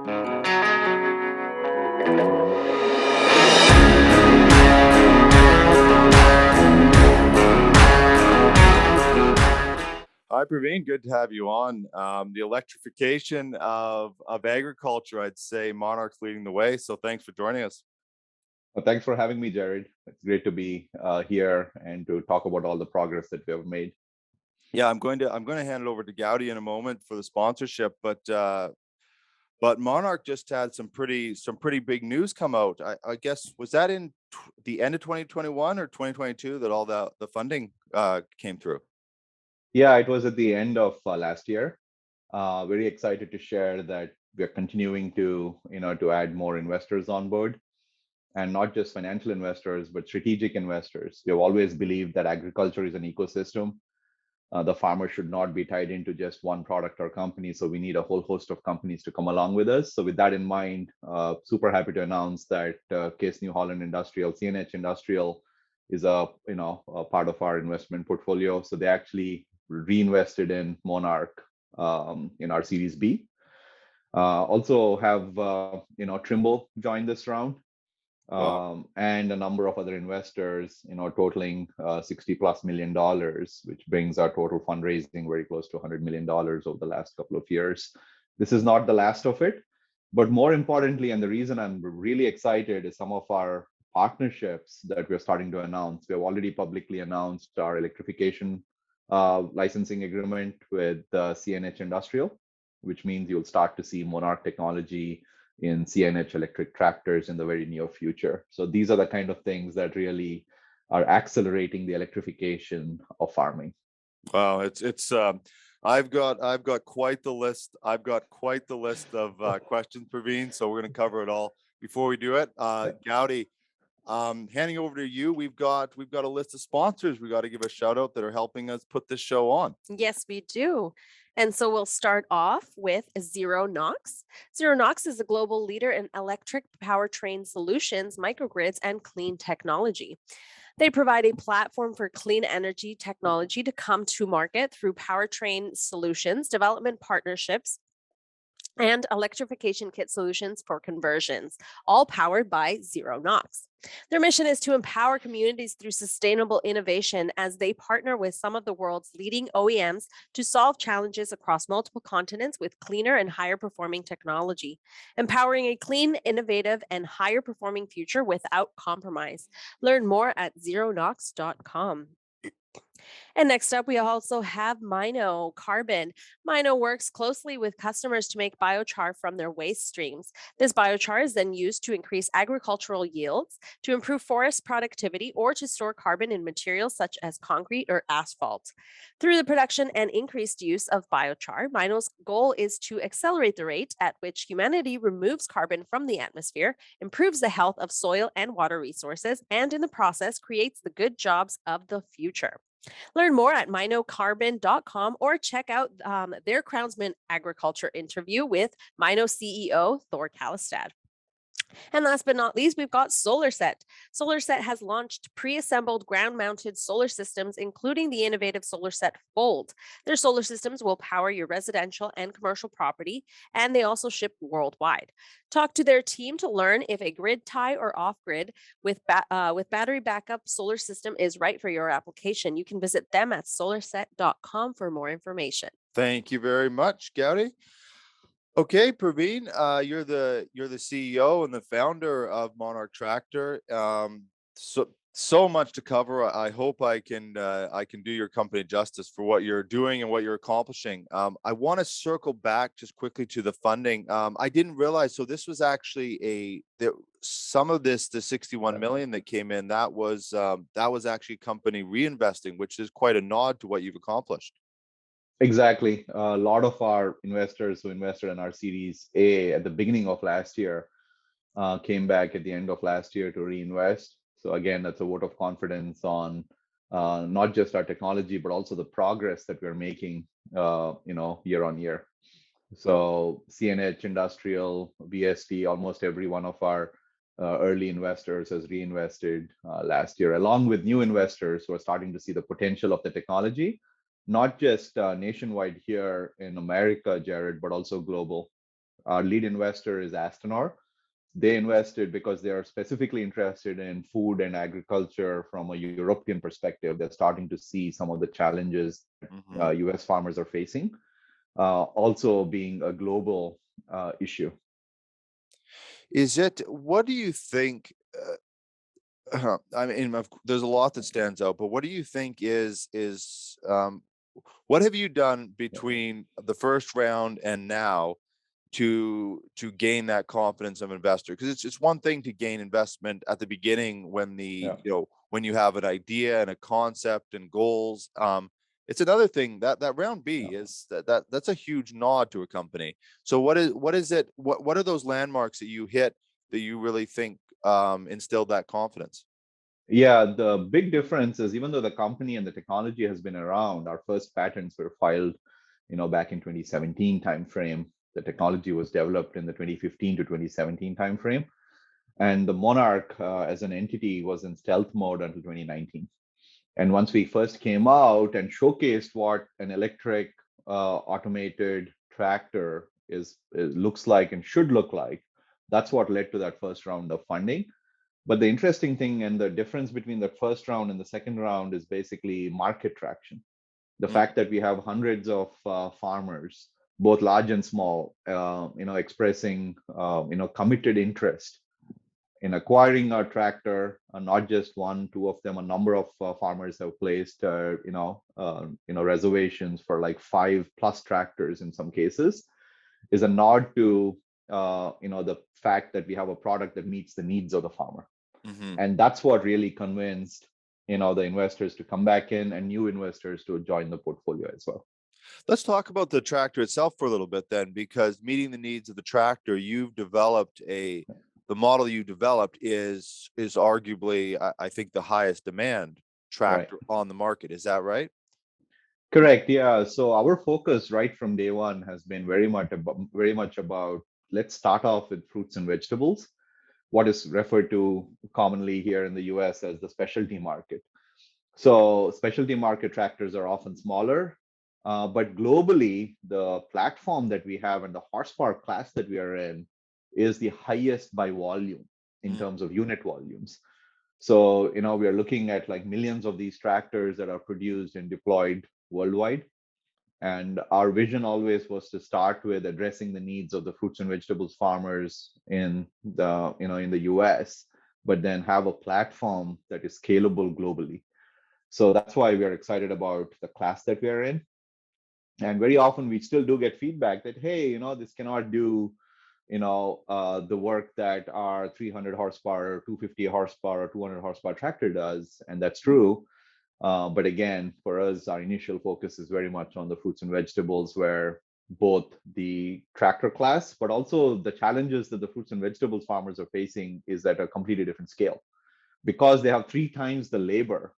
Hi, Praveen. Good to have you on. The electrification of agriculture, I'd say Monarch's leading the way. So thanks for joining us. Well, thanks for having me, Jared. It's great to be here and to talk about all the progress that we have made. Yeah, I'm going to hand it over to Gowdy in a moment for the sponsorship, but Monarch just had some pretty big news come out. I guess was that in the end of 2021 or 2022 that all the funding came through. Yeah, it was at the end of last year. Very excited to share that we're continuing to add more investors on board, and not just financial investors, but strategic investors. We have always believed that agriculture is an ecosystem. The farmer should not be tied into just one product or company. So we need a whole host of companies to come along with us. So with that in mind, super happy to announce that Case New Holland Industrial, CNH Industrial, is a part of our investment portfolio. So they actually reinvested in Monarch in our Series B. Also have Trimble join this round. Wow. And a number of other investors, totaling $60+ million, which brings our total fundraising very close to $100 million over the last couple of years. This is not the last of it, but more importantly, and the reason I'm really excited, is some of our partnerships that we're starting to announce. We have already publicly announced our electrification licensing agreement with CNH Industrial, which means you'll start to see Monarch technology in CNH electric tractors in the very near future. So these are the kind of things that really are accelerating the electrification of farming. Wow, it's I've got quite the list. I've got quite the list of questions, Praveen. So we're going to cover it all. Before we do it, Gowdy, handing over to you. We've got a list of sponsors we got to give a shout out that are helping us put this show on. Yes, we do. And so we'll start off with Zero Knox. Zero Knox is a global leader in electric powertrain solutions, microgrids, and clean technology. They provide a platform for clean energy technology to come to market through powertrain solutions, development partnerships, and electrification kit solutions for conversions, all powered by Zero Knox. Their mission is to empower communities through sustainable innovation as they partner with some of the world's leading OEMs to solve challenges across multiple continents with cleaner and higher performing technology, empowering a clean, innovative, and higher performing future without compromise. Learn more at zeronox.com. And next up, we also have Mino Carbon. Mino works closely with customers to make biochar from their waste streams. This biochar is then used to increase agricultural yields, to improve forest productivity, or to store carbon in materials such as concrete or asphalt. Through the production and increased use of biochar, Mino's goal is to accelerate the rate at which humanity removes carbon from the atmosphere, improves the health of soil and water resources, and in the process creates the good jobs of the future. Learn more at minocarbon.com or check out their Crownsmen Agriculture interview with Mino CEO Thor Kalistad. And last but not least, we've got SolarSet. SolarSet has launched pre-assembled ground-mounted solar systems, including the innovative SolarSet Fold. Their solar systems will power your residential and commercial property, and they also ship worldwide. Talk to their team to learn if a grid tie or off-grid with battery backup solar system is right for your application. You can visit them at solarset.com for more information. Thank you very much, Gowdy. Okay, Praveen, you're the CEO and the founder of Monarch Tractor. So much to cover. I hope I can do your company justice for what you're doing and what you're accomplishing. I want to circle back just quickly to the funding. I didn't realize. So this was actually some of the 61 million that came in. That was actually company reinvesting, which is quite a nod to what you've accomplished. Exactly. A lot of our investors who invested in our Series A at the beginning of last year came back at the end of last year to reinvest. So again, that's a vote of confidence on not just our technology, but also the progress that we're making, year on year. So CNH Industrial, VST, almost every one of our early investors has reinvested last year, along with new investors who are starting to see the potential of the technology. Not just nationwide here in America, Jared, but also global. Our lead investor is Astanor. They invested because they are specifically interested in food and agriculture from a European perspective. They're starting to see some of the challenges Mhm. US farmers are facing, also being a global issue. What do you think? I mean, there's a lot that stands out, but what do you think what have you done between the first round and now to gain that confidence of investor? Because it's one thing to gain investment at the beginning when Yeah. when you have an idea and a concept and goals. It's another thing that round B Yeah. is that's a huge nod to a company. So what are those landmarks that you hit that you really think instilled that confidence? Yeah, the big difference is even though the company and the technology has been around, our first patents were filed, back in 2017 timeframe. The technology was developed in the 2015 to 2017 timeframe, and the Monarch as an entity was in stealth mode until 2019. And once we first came out and showcased what an electric automated tractor looks like and should look like, that's what led to that first round of funding. But the interesting thing and the difference between the first round and the second round is basically market traction. The Mm, fact that we have hundreds of farmers, both large and small, expressing, committed interest in acquiring our tractor, not just one, two of them. A number of farmers have placed, reservations for like 5+ tractors in some cases, is a nod to, the fact that we have a product that meets the needs of the farmer. mhm. And that's what really convinced the investors to come back in and new investors to join the portfolio as well. Let's talk about the tractor itself for a little bit then, because meeting the needs of the tractor, the model you developed is arguably, I think, the highest demand Right. tractor on the market. Is that right? Correct. Yeah. So our focus right from day one has been very much about let's start off with fruits and vegetables, what is referred to commonly here in the US as the specialty market. So specialty market tractors are often smaller, but globally, the platform that we have and the horsepower class that we are in is the highest by volume in Mm, terms of unit volumes. So, we are looking at like millions of these tractors that are produced and deployed worldwide. And our vision always was to start with addressing the needs of the fruits and vegetables farmers in the US, but then have a platform that is scalable globally. So that's why we are excited about the class that we are in. And very often we still do get feedback that, hey, this cannot do, the work that our 300 horsepower, 250 horsepower, 200 horsepower tractor does. And that's true. But again, for us, our initial focus is very much on the fruits and vegetables, where both the tractor class, but also the challenges that the fruits and vegetables farmers are facing is at a completely different scale, because they have 3 times the labor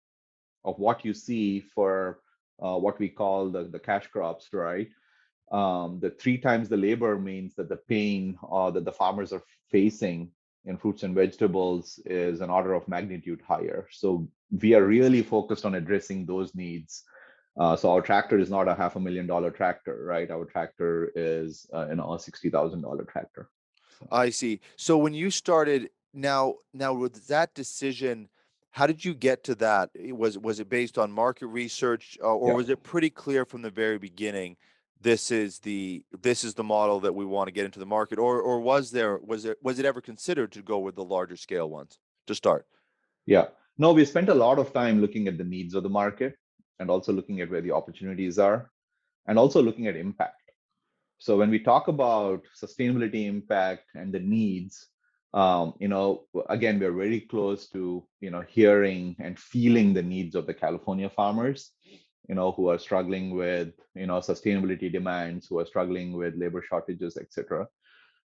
of what you see for what we call the cash crops, right? The 3 times the labor means that the pain that the farmers are facing in fruits and vegetables is an order of magnitude higher. So we are really focused on addressing those needs. So our tractor is not a $500,000 tractor, right? Our tractor is a $60,000 tractor. So, I see. So when you started, now with that decision, how did you get to that? Was it based on market research, or yeah. was it pretty clear from the very beginning? This is the model that we want to get into the market, or was it ever considered to go with the larger scale ones to start? Yeah. No, we spent a lot of time looking at the needs of the market and also looking at where the opportunities are and also looking at impact. So when we talk about sustainability impact and the needs, again, we're very close to, hearing and feeling the needs of the California farmers, who are struggling with, sustainability demands, who are struggling with labor shortages, etc.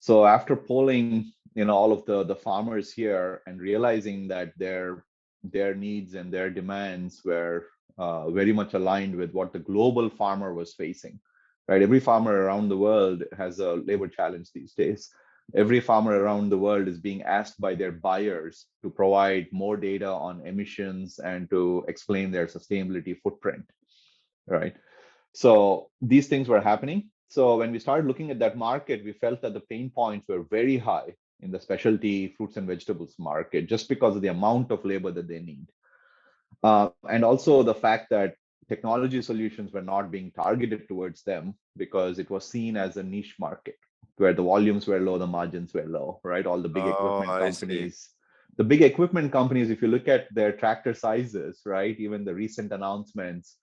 So after polling, all of the farmers here and realizing that their needs and their demands were very much aligned with what the global farmer was facing, right? Every farmer around the world has a labor challenge these days. Every farmer around the world is being asked by their buyers to provide more data on emissions and to explain their sustainability footprint, right? So these things were happening. So when we started looking at that market, we felt that the pain points were very high in the specialty fruits and vegetables market, just because of the amount of labor that they need. And also the fact that technology solutions were not being targeted towards them because it was seen as a niche market where the volumes were low, the margins were low, right? All the big Oh, equipment I see. companies, the big equipment companies, if you look at their tractor sizes, right? Even the recent announcements,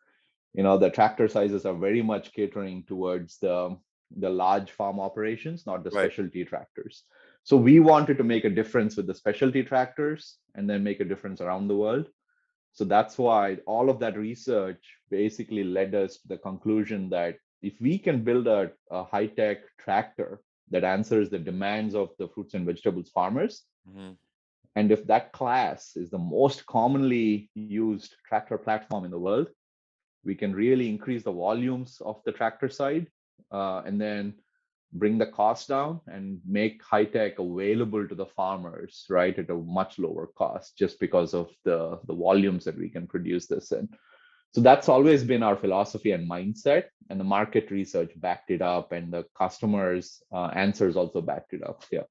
the tractor sizes are very much catering towards the large farm operations, not the Right. specialty tractors. So we wanted to make a difference with the specialty tractors and then make a difference around the world. So that's why all of that research basically led us to the conclusion that if we can build a high-tech tractor that answers the demands of the fruits and vegetables farmers, Hmm. and if that class is the most commonly used tractor platform in the world, we can really increase the volumes of the tractor side, and then bring the cost down and make high tech available to the farmers, right, at a much lower cost, just because of the volumes that we can produce this in. So that's always been our philosophy and mindset, and the market research backed it up, and the customers' answers also backed it up. Yeah.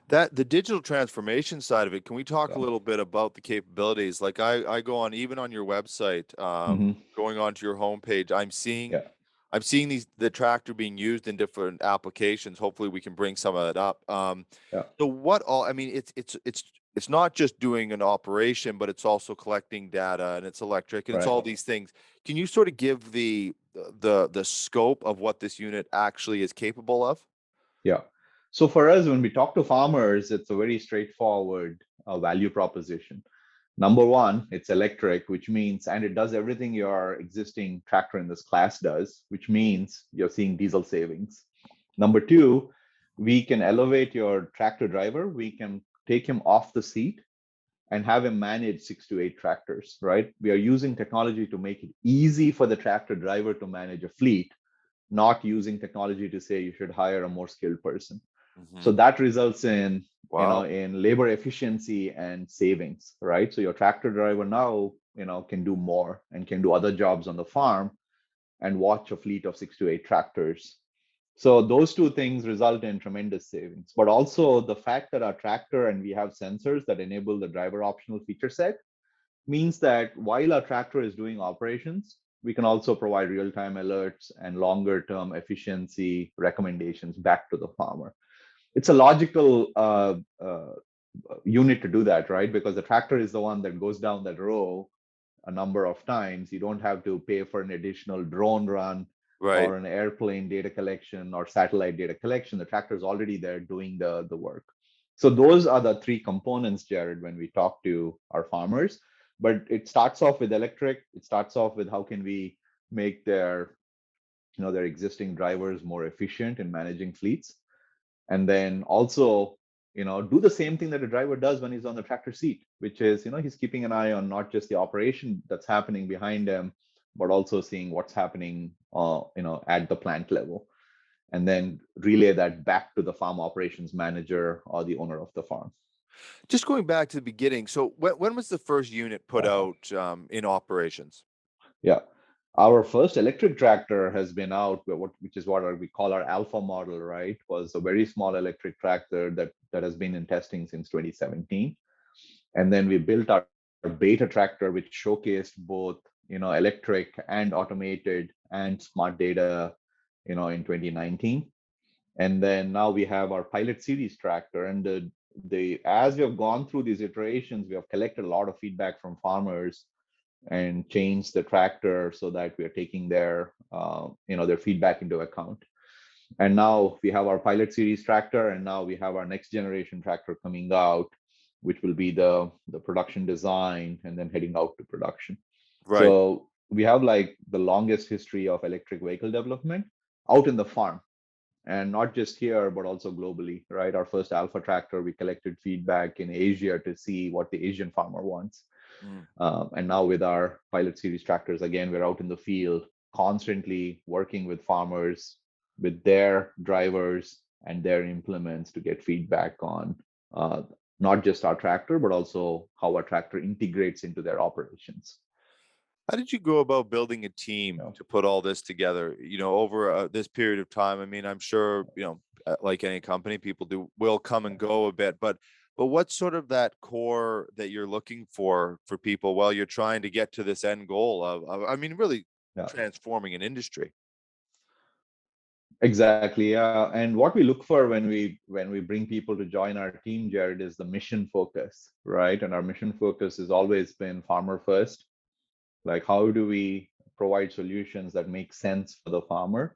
That the digital transformation side of it, can we talk a Yeah. little bit about the capabilities? Like I go on, even on your website, Hmm. going onto your homepage, Yeah. I'm seeing the tractor being used in different applications. Hopefully we can bring some of that up. Yeah. So what all, I mean, it's not just doing an operation, but it's also collecting data, and it's electric, and it's Right. all these things. Can you sort of give the scope of what this unit actually is capable of? Yeah. So for us, when we talk to farmers, it's a very straightforward value proposition. Number one, it's electric, which means, and it does everything your existing tractor in this class does, which means you're seeing diesel savings. Number two, we can elevate your tractor driver. We can take him off the seat and have him manage 6 to 8 tractors, right? We are using technology to make it easy for the tractor driver to manage a fleet, not using technology to say you should hire a more skilled person. So Hmm. that results in, Wow. in labor efficiency and savings, right? So your tractor driver now, can do more and can do other jobs on the farm and watch a fleet of 6 to 8 tractors. So those two things result in tremendous savings. But also the fact that our tractor and we have sensors that enable the driver optional feature set means that while our tractor is doing operations, we can also provide real-time alerts and longer-term efficiency recommendations back to the farmer. It's a logical unit to do that, right? Because the tractor is the one that goes down that row a number of times. You don't have to pay for an additional drone run Right. or an airplane data collection or satellite data collection. The tractor is already there doing the work. So those are the three components, Jared, when we talk to our farmers. But it starts off with electric. It starts off with how can we make their existing drivers more efficient in managing fleets, and then also do the same thing that a driver does when he's on the tractor seat, which is he's keeping an eye on not just the operation that's happening behind him, but also seeing what's happening at the plant level, and then relay that back to the farm operations manager or the owner of the farm. Just going back to the beginning. So when was the first unit put out in operations? Yeah. Our first electric tractor has been out, which is what we call our alpha model, right? Was a very small electric tractor that has been in testing since 2017. And then we built our beta tractor, which showcased both, electric and automated and smart data, in 2019. And then now we have our pilot series tractor. And the as we have gone through these iterations, we have collected a lot of feedback from farmers and changed the tractor so that we are taking their feedback into account. And now we have our pilot series tractor, and now we have our next generation tractor coming out, which will be the production design and then heading out to production. Right. So we have like the longest history of electric vehicle development out in the farm, and not just here but also globally, right? Our first alpha tractor, we collected feedback in Asia to see what the Asian farmer wants. Mm. And now with our pilot series tractors, again, we're out in the field constantly working with farmers, with their drivers and their implements to get feedback on uh, not just our tractor, but also how our tractor integrates into their operations. How did you go about building a team Yeah. to put all this together, over this period of time? I mean, I'm sure, like any company, people will come and go a bit, but what's sort of that core that you're looking for people while you're trying to get to this end goal I mean, really Yeah. transforming an industry? Exactly. Yeah. And what we look for when we bring people to join our team, Jared, is the mission focus, right? And our mission focus has always been farmer first. Like, how do we provide solutions that make sense for the farmer?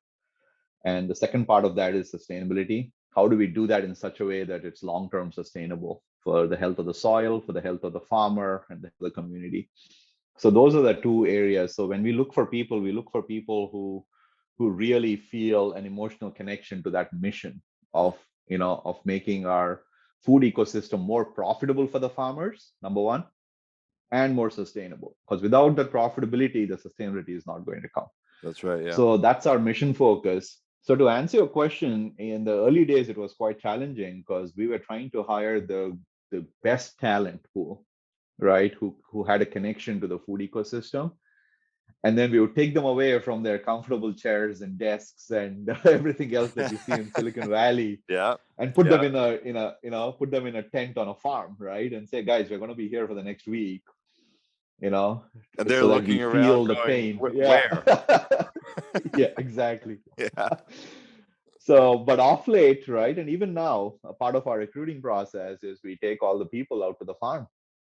And the second part of that is sustainability. How do we do that in such a way that it's long-term sustainable for the health of the soil, for the health of the farmer, and the community? So those are the two areas. So when we look for people, we look for people who really feel an emotional connection to that mission of of making our food ecosystem more profitable for the farmers, number one, and more sustainable. Because without that profitability, the sustainability is not going to come. That's right. Yeah. So that's our mission focus. So to answer your question, in the early days, it was quite challenging because we were trying to hire the best talent pool, right? Who had a connection to the food ecosystem. And then we would take them away from their comfortable chairs and desks and everything else that you see in Silicon Valley Yeah. and put them Yeah. in a tent on a farm, right? And say, guys, we're going to be here for the next week, you know, And they're so that we looking around feel the going, pain. Yeah. Where?" Yeah, exactly. Yeah. So, but off late, right? And even now, a part of our recruiting process is we take all the people out to the farm.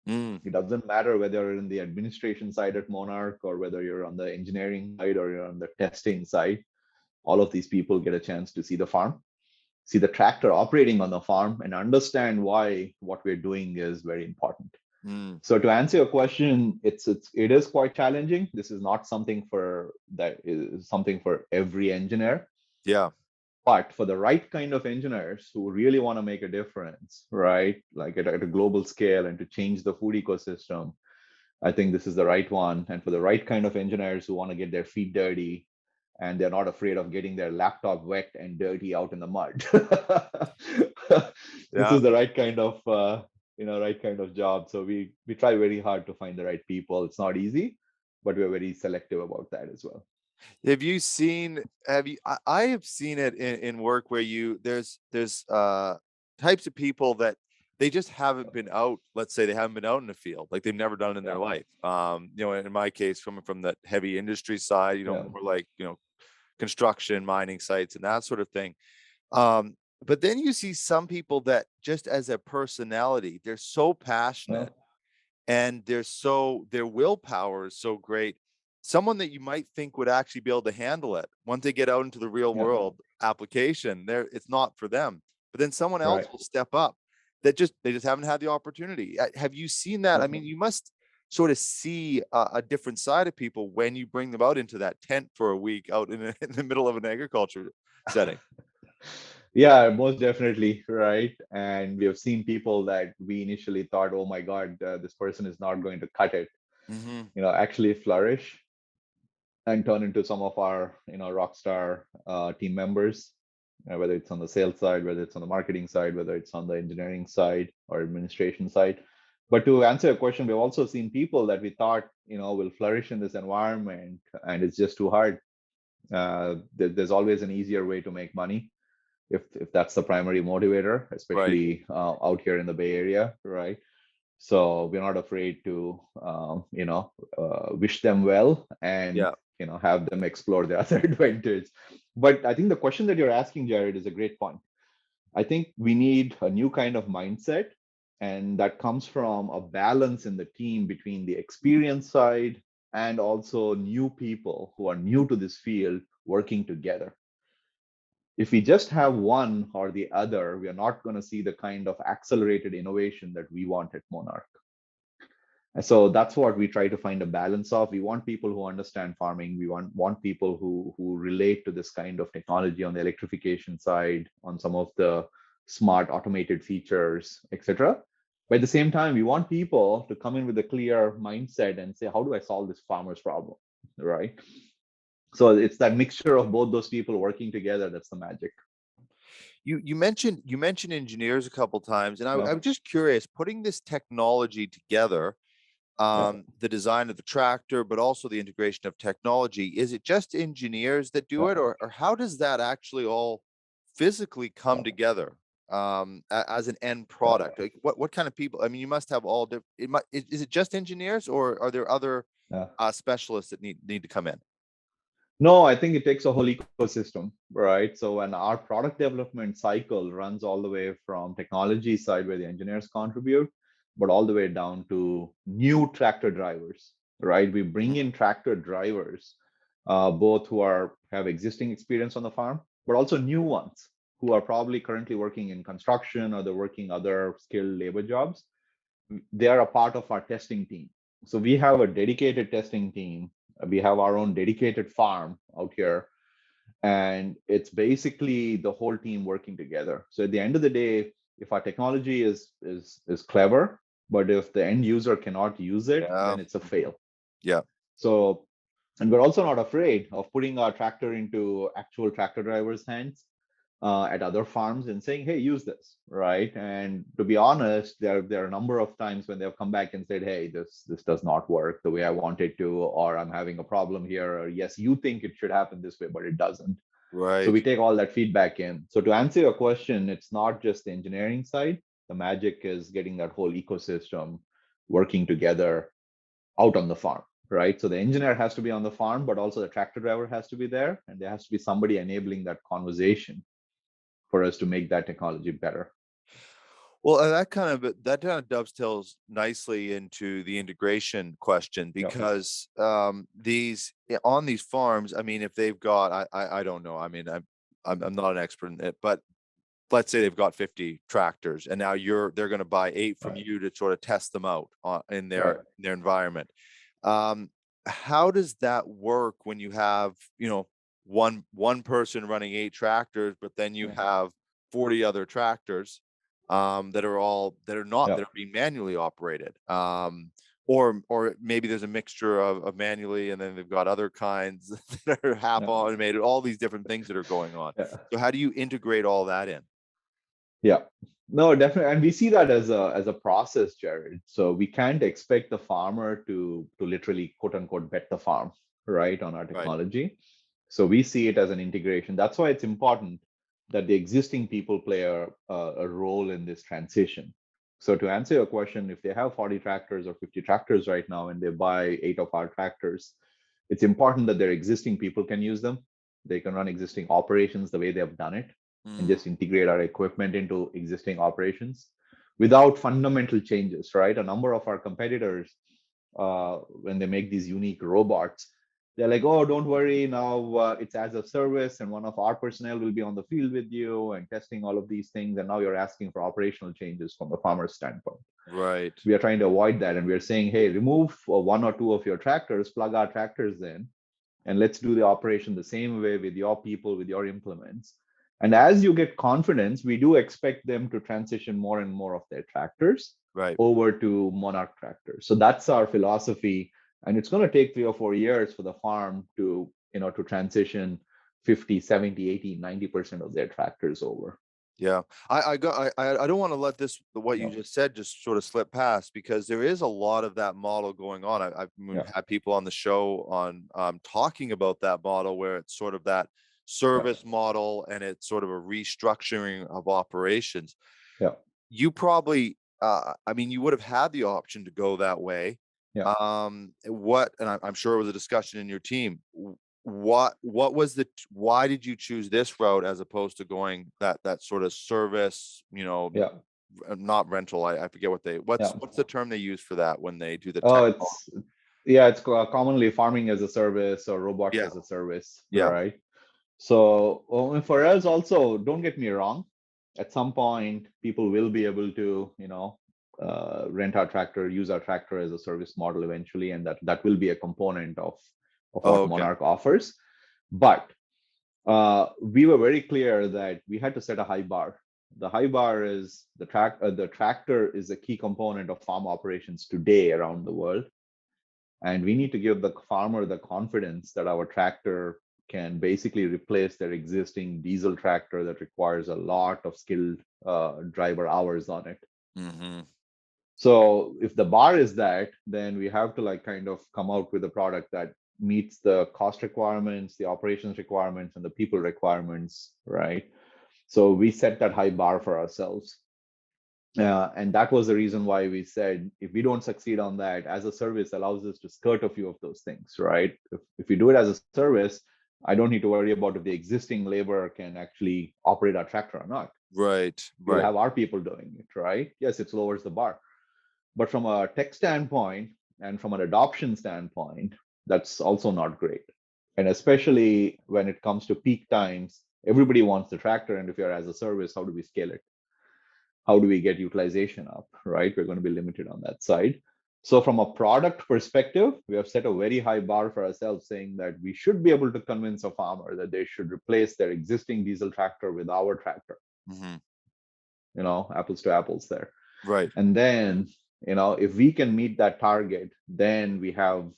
Mm, It doesn't matter whether you're in the administration side at Monarch or whether you're on the engineering side or you're on the testing side. All of these people get a chance to see the farm, see the tractor operating on the farm, and understand why what we're doing is very important. mm. So to answer your question, it is quite challenging. This is not something for every engineer, Yeah. but for the right kind of engineers who really want to make a difference, right? Like at a global scale and to change the food ecosystem, I think this is the right one. And for the right kind of engineers who want to get their feet dirty and they're not afraid of getting their laptop wet and dirty out in the mud. This Yeah. is the right kind of job. So we try very hard to find the right people. It's not easy, but we're very selective about that as well. I have seen it in work where there's types of people that they just haven't been out. Let's say they haven't been out in the field, like they've never done it in their Yeah, life. In my case, coming from the heavy industry side, yeah, more like, construction, mining sites and that sort of thing. Um, but then you see some people that just as a personality, they're so yeah, passionate and their willpower is so great. Someone that you might think would actually be able to handle it once they get out into the real yeah. world application, it's not for them. But then someone else Right. will step up they just haven't had the opportunity. Have you seen that? I Yeah. mean, you must sort of see a different side of people when you bring them out into that tent for a week out in the middle of an agriculture setting. Yeah, most definitely, right? And we have seen people that we initially thought, oh my God, this person is not going to cut it, Hmm. actually flourish and turn into some of our, rock star team members, whether it's on the sales side, whether it's on the marketing side, whether it's on the engineering side or administration side. But to answer your question, we've also seen people that we thought, will flourish in this environment, and it's just too hard. There's always an easier way to make money if that's the primary motivator, Right. especially out here in the Bay Area, right? So we're not afraid to, wish them well and Yeah. have them explore the other adventures. But I think the question that you're asking, Jared, is a great point. I think we need a new kind of mindset, and that comes from a balance in the team between the experience side and also new people who are new to this field working together. If we just have one or the other, we are not going to see the kind of accelerated innovation that we want at Monarch. And so that's what we try to find a balance of. We want people who understand farming. We want people who relate to this kind of technology on the electrification side, on some of the smart automated features, etc. But at the same time, we want people to come in with a clear mindset and say, how do I solve this farmer's problem? Right. So it's that mixture of both those people working together that's the magic. You mentioned engineers a couple times, and Yeah. I'm just curious, putting this technology together, the design of the tractor, but also the integration of technology. Is it just engineers that do Yeah. it, or how does that actually all physically come together as an end product? Like what kind of people? I mean, you must have all different. Is it just engineers, or are there other Yeah. specialists that need to come in? No, I think it takes a whole ecosystem, right? So when our product development cycle runs all the way from technology side where the engineers contribute, but all the way down to new tractor drivers, right? We bring in tractor drivers, both who have existing experience on the farm, but also new ones who are probably currently working in construction or they're working other skilled labor jobs. They are a part of our testing team. So we have a dedicated testing team. We have our own dedicated farm out here. And it's basically the whole team working together. So at the end of the day, if our technology is clever, but if the end user cannot use it, Yeah, then it's a fail. yeah, So, and we're also not afraid of putting our tractor into actual tractor drivers' hands at other farms and saying, "Hey, use this," right? And to be honest, there are a number of times when they've come back and said, "Hey, this does not work the way I want it to," or "I'm having a problem here," or "Yes, you think it should happen this way, but it doesn't." So right. we take all that feedback in. So to answer your question, it's not just the engineering side. The magic is getting that whole ecosystem working together out on the farm, right? So the engineer has to be on the farm, but also the tractor driver has to be there, and there has to be somebody enabling that conversation for us to make that technology better. Well, that kind of dovetails nicely into the integration question, Yeah. because on these farms, I mean, if they've got, I don't know, I mean, I'm not an expert in it, but let's say they've got 50 tractors, and now they're going to buy 8 from Right. you to sort of test them out in Right. their environment. How does that work when you have, one person running 8 tractors, but then you Yeah. have 40 other tractors that are being manually operated, or maybe there's a mixture of manually, and then they've got other kinds that are half Yeah. automated, all these different things that are going on. Yeah. So how do you integrate all that in? Yeah. No, definitely. And we see that as a process, Jared. So we can't expect the farmer to literally quote unquote bet the farm, right, on our Right. technology. So we see it as an integration. That's why it's important that the existing people play a role in this transition. So to answer your question, if they have 40 tractors or 50 tractors right now and they buy 8 of our tractors, it's important that their existing people can use them. They can run existing operations the way they have done it and Mm, just integrate our equipment into existing operations without fundamental changes, right? A number of our competitors, when they make these unique robots, they're like, "Oh, don't worry, now it's as a service, and one of our personnel will be on the field with you and testing all of these things." And now you're asking for operational changes from the farmer's standpoint. right. We are trying to avoid that, and we're saying, "Hey, remove 1 or 2 of your tractors, plug our tractors in, and let's do the operation the same way with your people, with your implements." And as you get confidence, we do expect them to transition more and more of their tractors Right. over to Monarch tractors. So that's our philosophy. And it's going to take 3 or 4 years for the farm to transition 50, 70, 80, 90% of their tractors over. Yeah. I don't want to let what you Yeah. just said just sort of slip past, because there is a lot of that model going on. We've Yeah. had people on the show on talking about that model, where it's sort of that Yeah. service model, and it's sort of a restructuring of operations. Yeah. You probably, I mean, you would have had the option to go that way. Yeah. And I'm sure it was a discussion in your team. What was why did you choose this route as opposed to going that sort of service, Yeah. not rental? I forget Yeah. what's the term they use for that when they do the Oh, technical. it's commonly farming as a service or robots Yeah, as a service, yeah, right? So for us also, don't get me wrong, at some point people will be able to, rent our tractor, use our tractor as a service model eventually, and that will be a component of oh, what okay, Monarch offers. But we were very clear that we had to set a high bar. The high bar is the tractor is a key component of farm operations today around the world. And we need to give the farmer the confidence that our tractor can basically replace their existing diesel tractor that requires a lot of skilled driver hours on it. hmm So if the bar is that, then we have to like kind of come out with a product that meets the cost requirements, the operations requirements, and the people requirements, right? So we set that high bar for ourselves. And that was the reason why we said if we don't succeed on that, as a service allows us to skirt a few of those things, right? If we do it as a service, I don't need to worry about if the existing labor can actually operate our tractor or not. Right. We'll Right. have our people doing it, right? Yes, it lowers the bar. But from a tech standpoint and from an adoption standpoint, that's also not great. And especially when it comes to peak times, everybody wants the tractor. And if you're as a service, how do we scale it? How do we get utilization up, right? We're going to be limited on that side. So from a product perspective, we have set a very high bar for ourselves, saying that we should be able to convince a farmer that they should replace their existing diesel tractor with our tractor. Mm-hmm. Apples to apples there. Right. And then, if we can meet that target, then we have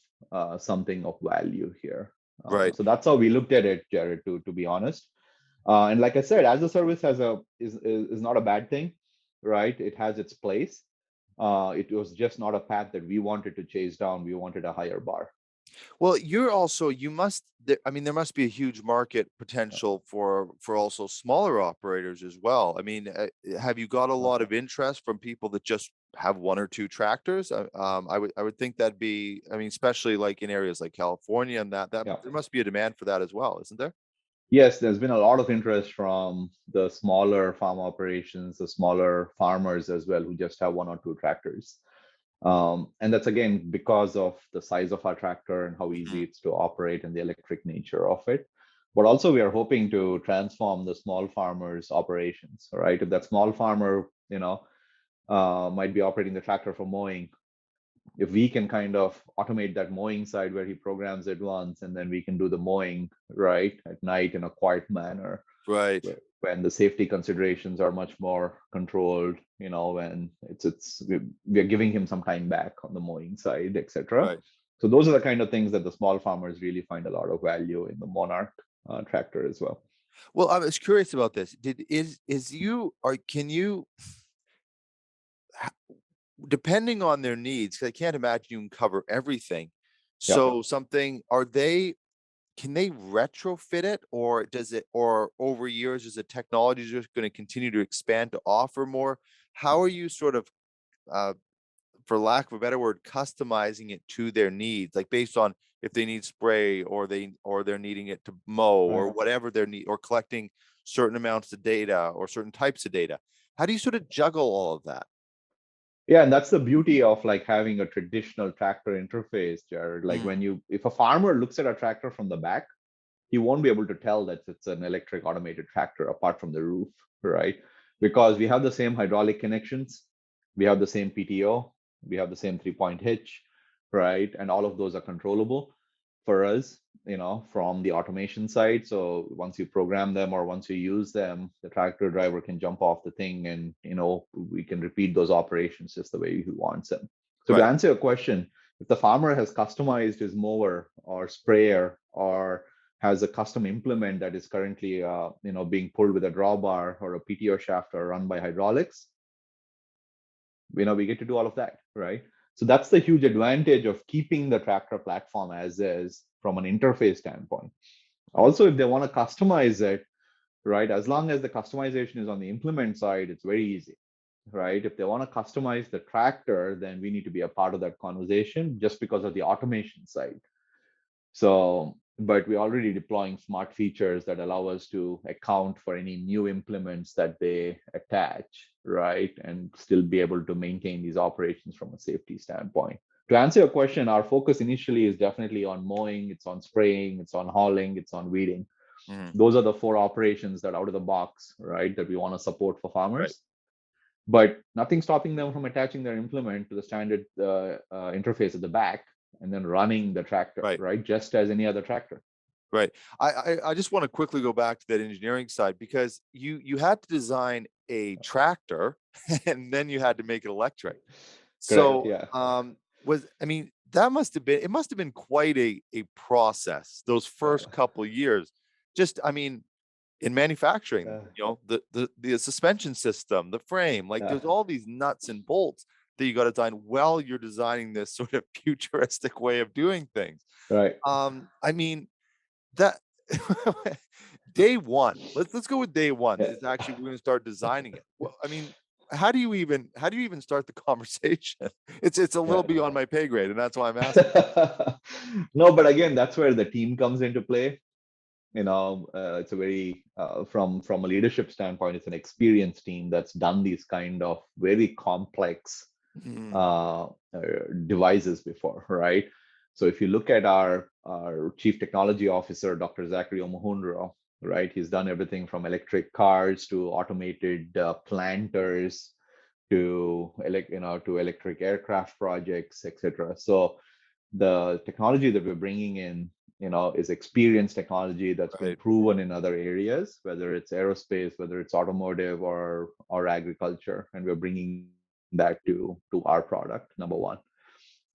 something of value here. Right. So that's how we looked at it, Jared, to be honest. And like I said, as a service is not a bad thing, right? It has its place. It was just not a path that we wanted to chase down. We wanted a higher bar. Well, there must be a huge market potential for also smaller operators as well. I mean, have you got a lot of interest from people that just have one or two tractors? I would think that'd be, I mean, especially like in areas like California and that Yeah. there must be a demand for that as well, isn't there? Yes, there's been a lot of interest from the smaller farm operations, the smaller farmers as well, who just have one or two tractors. And that's again because of the size of our tractor and how easy it's to operate and the electric nature of it. But also we are hoping to transform the small farmers' operations, right? If that small farmer, might be operating the tractor for mowing, if we can kind of automate that mowing side where he programs it once and then we can do the mowing right at night in a quiet manner, Right. when the safety considerations are much more controlled, when we're giving him some time back on the mowing side, etc. Right. So those are the kind of things that the small farmers really find a lot of value in the Monarch tractor as well. Well, I was curious about this. Can you, depending on their needs, 'cause I can't imagine you can cover everything. Yeah. So can they retrofit it, or over years is the technology just going to continue to expand to offer more? How are you sort of, for lack of a better word, customizing it to their needs, like based on if they need spray or they're needing it to mow or Right. whatever their need, or collecting certain amounts of data or certain types of data? How do you sort of juggle all of that? Yeah, and that's the beauty of like having a traditional tractor interface, Jared. Like if a farmer looks at a tractor from the back, he won't be able to tell that it's an electric automated tractor apart from the roof, right? Because we have the same hydraulic connections, we have the same PTO, we have the same 3-point hitch, right? And all of those are controllable for us, from the automation side. So once you program them or once you use them, the tractor driver can jump off the thing and, we can repeat those operations just the way he wants them. So to Right. answer your question, if the farmer has customized his mower or sprayer or has a custom implement that is currently being pulled with a drawbar or a PTO shaft or run by hydraulics, we get to do all of that, right? So that's the huge advantage of keeping the tractor platform as is from an interface standpoint. Also, if they want to customize it, right, as long as the customization is on the implement side, it's very easy, right? If they want to customize the tractor, then we need to be a part of that conversation just because of the automation side. So, but we're already deploying smart features that allow us to account for any new implements that they attach, right? And still be able to maintain these operations from a safety standpoint. To answer your question, our focus initially is definitely on mowing, it's on spraying, it's on hauling, it's on weeding. Those are the 4 operations that out of the box, right, that we want to support for farmers. Right. But nothing stopping them from attaching their implement to the standard interface at the back and then running the tractor, right? Just as any other tractor. Right. I just want to quickly go back to that engineering side, because you had to design a tractor and then you had to make it electric. So, yeah. it must have been quite a process those first couple of years. Just, in manufacturing, the suspension system, the frame, like there's all these nuts and bolts that you got to design while you're designing this sort of futuristic way of doing things. Right. I mean, that day one, let's go with day one. Yeah. Is actually we're gonna start designing it. Well, I mean, how do you even start the conversation? It's a little Yeah. beyond my pay grade, and that's why I'm asking. No, but again, that's where the team comes into play. It's a very from a leadership standpoint, it's an experienced team that's done these kind of very complex Mm, uh, devices before, right? So if you look at our chief technology officer, Dr. Zachary Omohundro, right, he's done everything from electric cars to automated planters to to electric aircraft projects, etc. So the technology that we're bringing in, is experienced technology that's been right. proven in other areas, whether it's aerospace, whether it's automotive or agriculture, and we're bringing that to our product. Number one.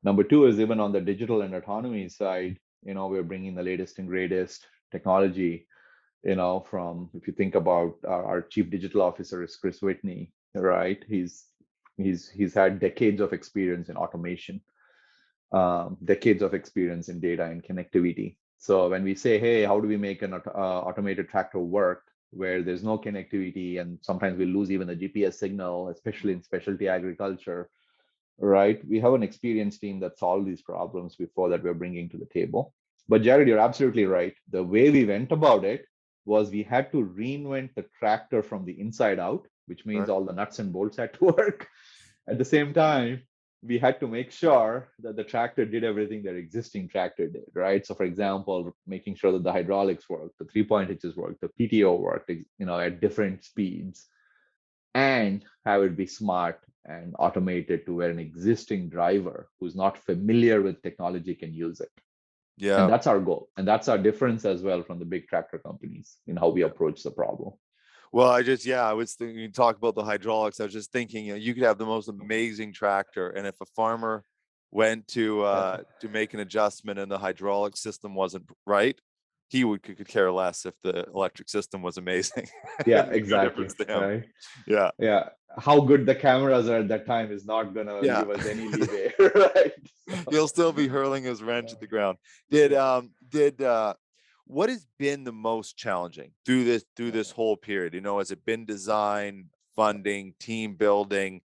Number two is even on the digital and autonomy side, we're bringing the latest and greatest technology. From if you think about our chief digital officer is Chris Whitney, right? He's had decades of experience in automation, decades of experience in data and connectivity. So when we say, hey, how do we make an automated tractor work where there's no connectivity and sometimes we lose even the GPS signal, especially in specialty agriculture, right? We have an experienced team that solved these problems before that we're bringing to the table. But Jared, you're absolutely right. The way we went about it was we had to reinvent the tractor from the inside out, which means Right. all the nuts and bolts had to work. At the same time, we had to make sure that the tractor did everything that existing tractor did, right? So for example, making sure that the hydraulics worked, the 3-point hitches worked, the PTO worked, at different speeds, and have it be smart and automated to where an existing driver who's not familiar with technology can use it. And Yeah. that's our goal. And that's our difference as well from the big tractor companies in how we approach the problem. Well, I was thinking, you talk about the hydraulics. I was just thinking, you could have the most amazing tractor, and if a farmer went to make an adjustment and the hydraulic system wasn't right, he could care less if the electric system was amazing. Yeah, It makes no exactly. difference to him. Right. Yeah. Yeah. How good the cameras are at that time is not gonna Yeah. give us any leeway, right? He'll still be hurling his wrench at the ground. What has been the most challenging through this whole period? Has it been design, funding, team building?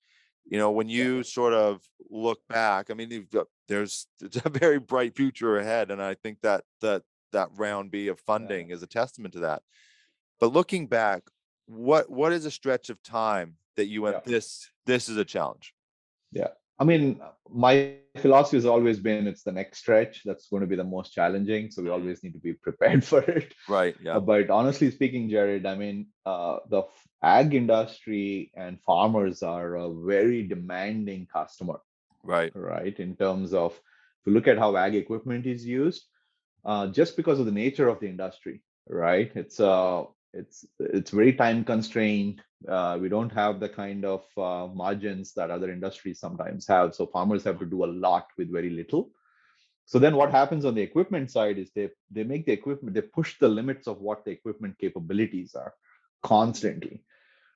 When you sort of look back, I mean, it's a very bright future ahead, and I think that round B of funding is a testament to that. But looking back, what is a stretch of time that you went, Yeah. this is a challenge? Yeah. I mean, my philosophy has always been it's the next stretch that's going to be the most challenging. So we always need to be prepared for it. Right. Yeah. But honestly speaking, Jared, I mean, the ag industry and farmers are a very demanding customer, Right. right? In terms of, if you look at how ag equipment is used, just because of the nature of the industry, right? It's very time constrained. We don't have the kind of margins that other industries sometimes have. So farmers have to do a lot with very little. So then what happens on the equipment side is they make the equipment, they push the limits of what the equipment capabilities are constantly.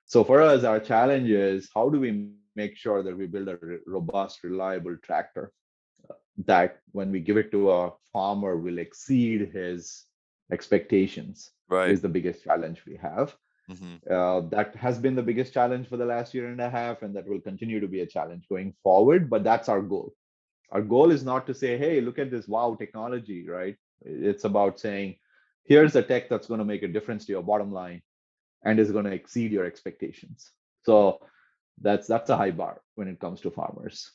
So for us, our challenge is how do we make sure that we build a robust, reliable tractor that when we give it to a farmer will exceed his expectations Right. is the biggest challenge we have. Hmm. That has been the biggest challenge for the last year and a half, and that will continue to be a challenge going forward. But that's our goal. Our goal is not to say, hey, look at this wow technology, right? It's about saying, here's a tech that's going to make a difference to your bottom line and is going to exceed your expectations. So that's a high bar when it comes to farmers.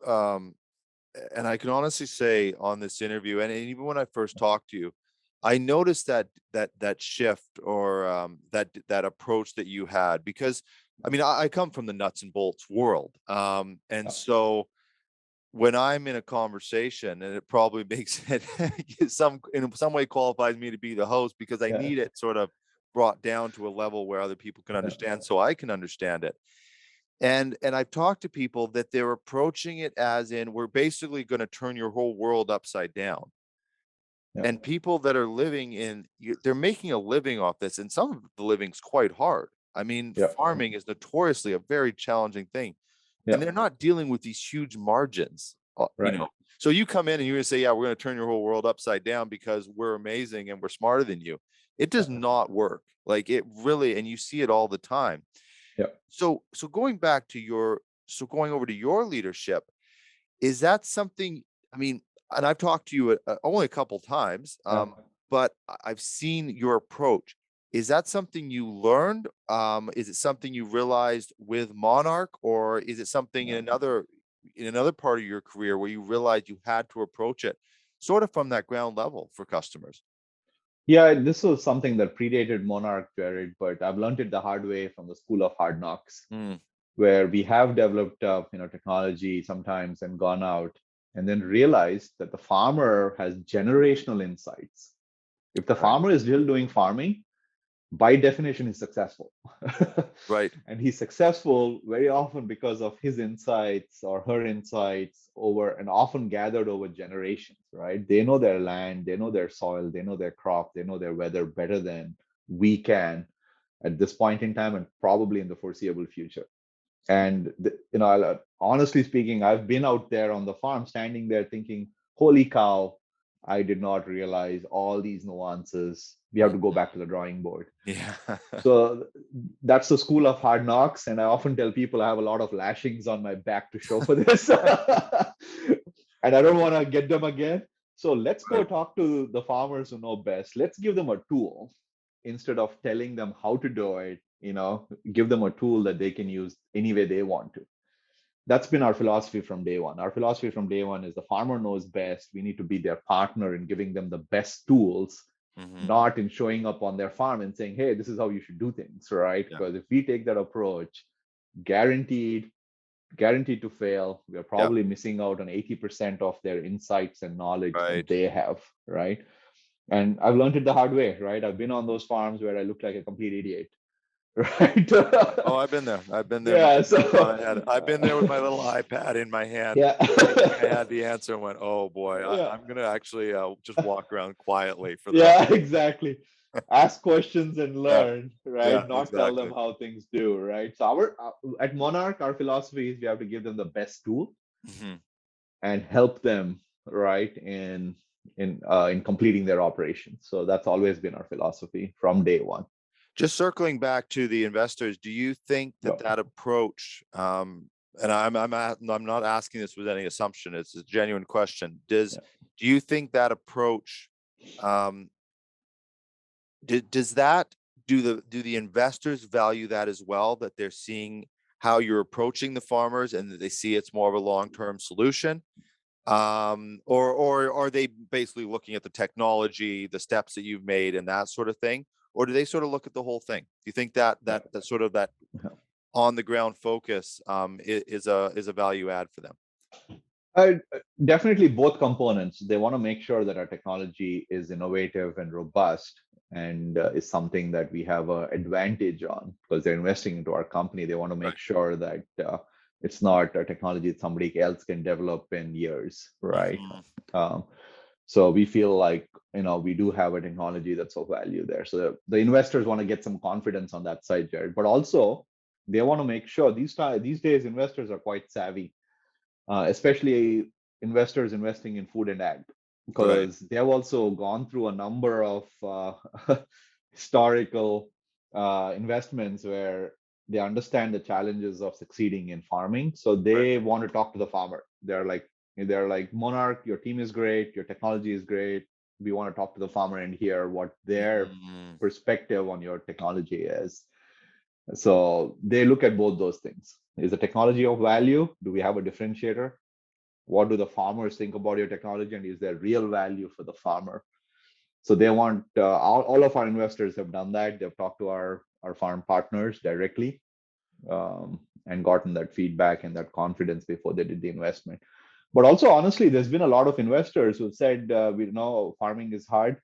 Um, and I can honestly say on this interview, and even when I first talked to you, I noticed that shift, or that approach that you had, because I mean, I come from the nuts and bolts world, and Yeah, so when I'm in a conversation, and it probably makes it in some way qualifies me to be the host, because I yeah, need it sort of brought down to a level where other people can yeah, understand, so I can understand it. And I've talked to people that they're approaching it as in, we're basically going to turn your whole world upside down. yeah, And people that are they're making a living off this, and some of the living's quite hard. I mean, Yeah. farming is notoriously a very challenging thing, and Yeah. they're not dealing with these huge margins, you Right. know. So you come in and you're gonna say, yeah, we're gonna turn your whole world upside down because we're amazing and we're smarter than you. It does not work. Like it really, and you see it all the time. Yeah. So going back to going over to your leadership, is that something, I mean, and I've talked to you only a couple times, Yeah. but I've seen your approach. Is that something you learned? Is it something you realized with Monarch, or is it something Yeah. in another part of your career where you realized you had to approach it sort of from that ground level for customers? Yeah, this was something that predated Monarch, Jared, but I've learned it the hard way from the school of hard knocks, Mm, where we have developed technology sometimes and gone out and then realized that the farmer has generational insights. If the right, farmer is still doing farming, by definition, he's successful. right, And he's successful very often because of his insights or her insights over and often gathered over generations, right? They know their land, they know their soil, they know their crop, they know their weather better than we can at this point in time and probably in the foreseeable future. And honestly speaking, I've been out there on the farm, standing there thinking, "Holy cow! I did not realize all these nuances. We have to go mhm, back to the drawing board." yeah, So that's the school of hard knocks, and I often tell people I have a lot of lashings on my back to show for this, and I don't want to get them again. So let's go right, talk to the farmers who know best. Let's give them a tool instead of telling them how to do it. Give them a tool that they can use any way they want to. That's been our philosophy from day one. Our philosophy from day one is the farmer knows best. We need to be their partner in giving them the best tools, hmm, not in showing up on their farm and saying, "Hey, this is how you should do things," right? yeah, Because if we take that approach, guaranteed, guaranteed to fail, we are yeah, probably missing out on 80% of their insights and knowledge that right. they have, right? And I've learned it the hard way, right? I've been on those farms where I look like a complete idiot, right? Oh, I've been there. I've been there Yeah, myself. so I've been there with my little iPad in my hand, yeah. thinking I had the answer, and went, "Oh boy, Yeah. I'm gonna actually just walk around quietly for the rest." Yeah, exactly. Ask questions and Yeah, learn, yeah, right? Not tell them exactly. how things do, right? So at Monarch, our philosophy is we have to give them the best tool Mhm. and help them, right, in completing their operations. So that's always been our philosophy from day one. Just circling back to the investors, do you think that Yeah, that approach, and I'm not asking this with any assumption, it's a genuine question. yeah, Do you think that approach, um, does that do the investors value that as well, that they're seeing how you're approaching the farmers and that they see it's more of a long-term solution? Or are they basically looking at the technology, the steps that you've made and that sort of thing? Or do they sort of look at the whole thing? Do you think that yeah. that sort of that Yeah. on the ground focus is a value add for them? Definitely both components. They want to make sure that our technology is innovative and robust and is something that we have an advantage on because they're investing into our company. They want to Right. make sure that it's not a technology that somebody else can develop in years, right? Mhm. Um, so we feel like we do have a technology that's of value there. So the investors want to get some confidence on that side, Jared. But also they want to make sure these days investors are quite savvy, especially investors investing in food and ag, Right. because they have also gone through a number of historical investments where they understand the challenges of succeeding in farming. So Right. they want to talk to the farmer. They're like, Monarch, your team is great, your technology is great. We want to talk to the farmer and hear what their Mhm. perspective on your technology is. So they look at both those things. Is the technology of value? Do we have a differentiator? What do the farmers think about your technology? And is there real value for the farmer? So they want all of our investors have done that. They've talked to our farm partners directly and gotten that feedback and that confidence before they did the investment. But also, honestly, there's been a lot of investors who've said, we know farming is hard.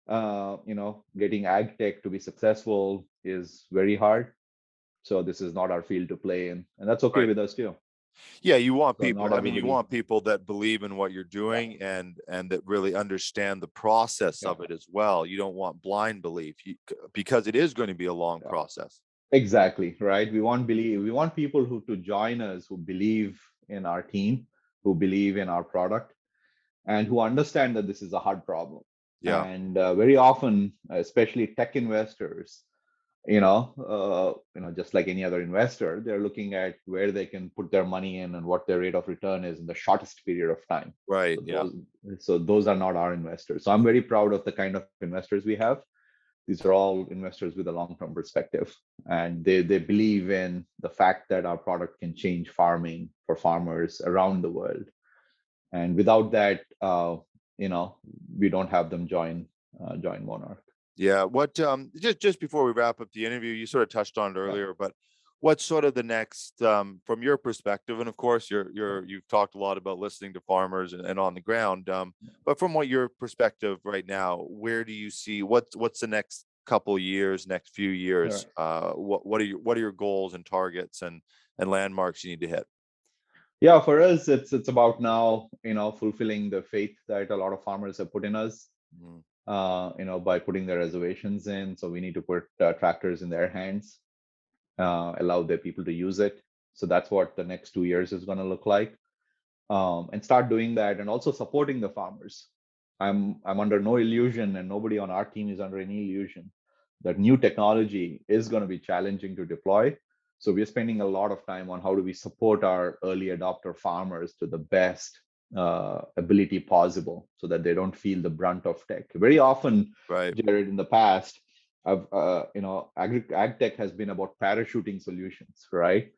Getting ag tech to be successful is very hard. So this is not our field to play in, and that's okay Right. with us too. Yeah, you want So not people, I mean, you everybody. want people that believe in what you're Yeah, doing and that really understand the process yeah, of it as well. You don't want blind belief because it is going to be a long yeah. process. Exactly, right? We want people who to join us who believe in our team, who believe in our product, and who understand that this is a hard problem. Yeah, And very often, especially tech investors, just like any other investor, they're looking at where they can put their money in and what their rate of return is in the shortest period of time. right. So Yeah, those are not our investors. So I'm very proud of the kind of investors we have. These are all investors with a long-term perspective, and they believe in the fact that our product can change farming for farmers around the world. And without that, you know, we don't have them join Monarch. yeah. What just before we wrap up the interview, you sort of touched on it Yeah, earlier, but what's sort of the next from your perspective? And of course, yeah, you've talked a lot about listening to farmers and on the ground. But from what your perspective right now, where do you see what's the next couple years, next few yeah. years? What are your goals and targets and landmarks you need to hit? Yeah, for us, it's about now, fulfilling the faith that a lot of farmers have put in us, Mhm. by putting their reservations in. So we need to put tractors in their hands, allow their people to use it. So that's what the next 2 years is going to look like, and start doing that, and also supporting the farmers. I'm under no illusion, and nobody on our team is under any illusion that new technology is going to be challenging to deploy. So we're spending a lot of time on how do we support our early adopter farmers to the best ability possible, so that they don't feel the brunt of tech. Very often, Right. Jared, in the past, ag tech has been about parachuting solutions, right?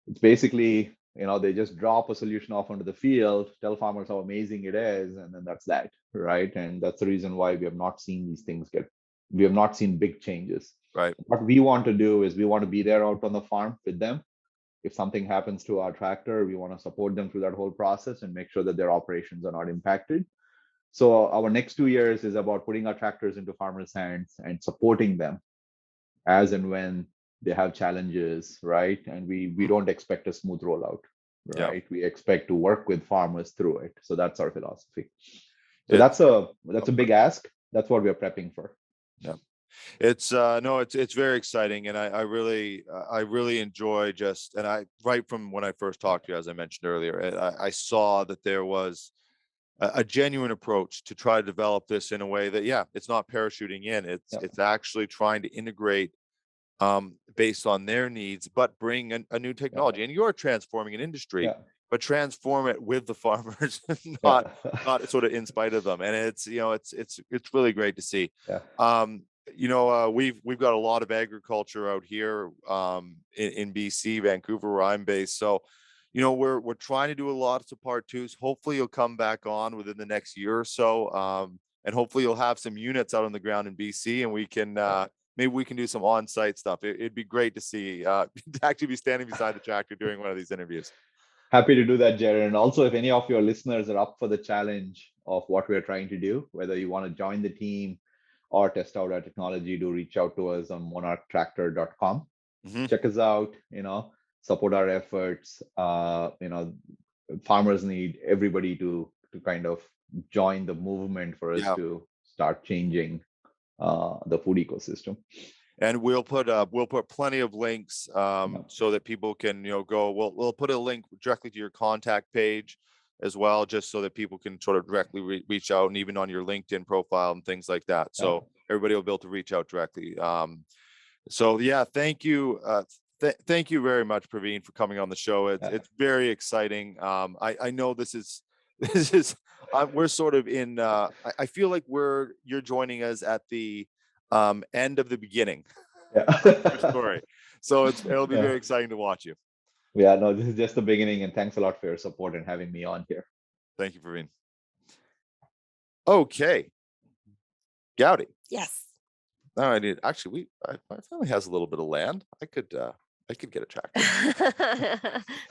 It's basically, they just drop a solution off onto the field, tell farmers how amazing it is, and then that's that, right? And that's the reason why we have not seen these things we have not seen big changes. Right. What we want to do is we want to be there out on the farm with them. If something happens to our tractor, we want to support them through that whole process and make sure that their operations are not impacted. So our next 2 years is about putting our tractors into farmers' hands and supporting them as and when they have challenges, right? And we Mm. don't expect a smooth rollout, Yeah. right? We expect to work with farmers through it. So that's our philosophy. So It's that's a okay. big ask. That's what we're prepping for. Yeah. It's no, it's very exciting, and I really enjoy just and I right from when I first talked to you, as I mentioned earlier, I saw that there was a genuine approach to try to develop this in a way that yeah, it's not parachuting in, Yeah, it's actually trying to integrate based on their needs, but bring a new yeah, technology. And you're transforming an industry, yeah, but transform it with the farmers, yeah, not sort of in spite of them. And it's it's really great to see. yeah, Um, we've got a lot of agriculture out here in BC, Vancouver, where I'm based. So, we're trying to do a lot of part twos. Hopefully, you'll come back on within the next year or so. And hopefully you'll have some units out on the ground in BC, and we can yeah. maybe we can do some on-site stuff. It'd be great to see to actually be standing beside the tractor doing one of these interviews. Happy to do that, Jared. And also, if any of your listeners are up for the challenge of what we're trying to do, whether you want to join the team or test out our technology, do reach out to us on monarchtractor.com. Hmm. Check us out, support our efforts. Farmers need everybody to kind of join the movement for us Yeah, to start changing the food ecosystem. and we'll put plenty of links Yeah, so that people can go. We'll put a link directly to your contact page as well, just so that people can sort of directly reach out, and even on your LinkedIn profile and things like that. yeah, So everybody will be able to reach out directly. So yeah, thank you. Thank you very much, Praveen, for coming on the show. It's yeah, it's very exciting. I know this is this is we're sort of in. I feel like you're joining us at the end of the beginning of your yeah. story. So it'll be Yeah. very exciting to watch you. Yeah, no, this is just the beginning, and thanks a lot for your support and having me on here. Thank you, Praveen. Okay, Gowdy. Yes. No, I need actually. My family has a little bit of land. I could get a tractor.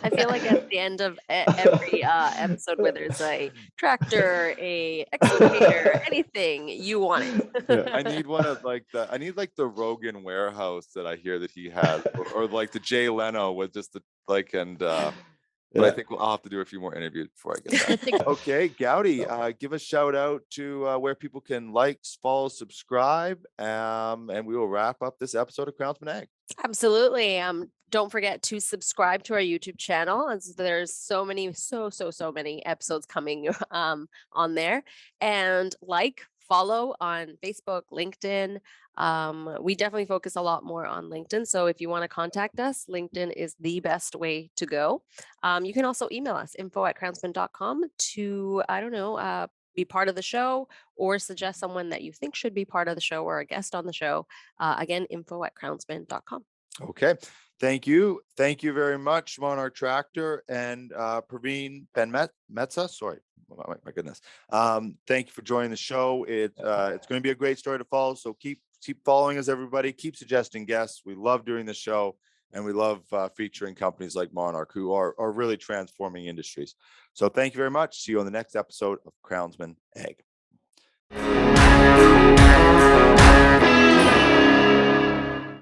I feel like at the end of every episode where there's a tractor, a excavator, anything, you want Yeah. I it. need one of I need like the Rogan warehouse that I hear that he has, or like the Jay Leno with just the and But I Yeah. think I'll have to do a few more interviews before I get that. Okay, Gowdy, give a shout out to where people can like, follow, subscribe, and we will wrap up this episode of Crownsmen Ag. Absolutely. Don't forget to subscribe to our YouTube channel, as there's so many episodes coming on there. And follow on Facebook, LinkedIn. We definitely focus a lot more on LinkedIn. So if you want to contact us, LinkedIn is the best way to go. You can also email us, info@crownsmen.com, to, be part of the show or suggest someone that you think should be part of the show or a guest on the show. Again, info@crownsmen.com. Okay. Thank you. Thank you very much, Monarch Tractor and Praveen Penmetsa. Sorry. My goodness. Thank you for joining the show. It's going to be a great story to follow. So keep following us, everybody. Keep suggesting guests. We love doing the show, and we love featuring companies like Monarch who are really transforming industries. So thank you very much. See you on the next episode of Crownsmen Ag.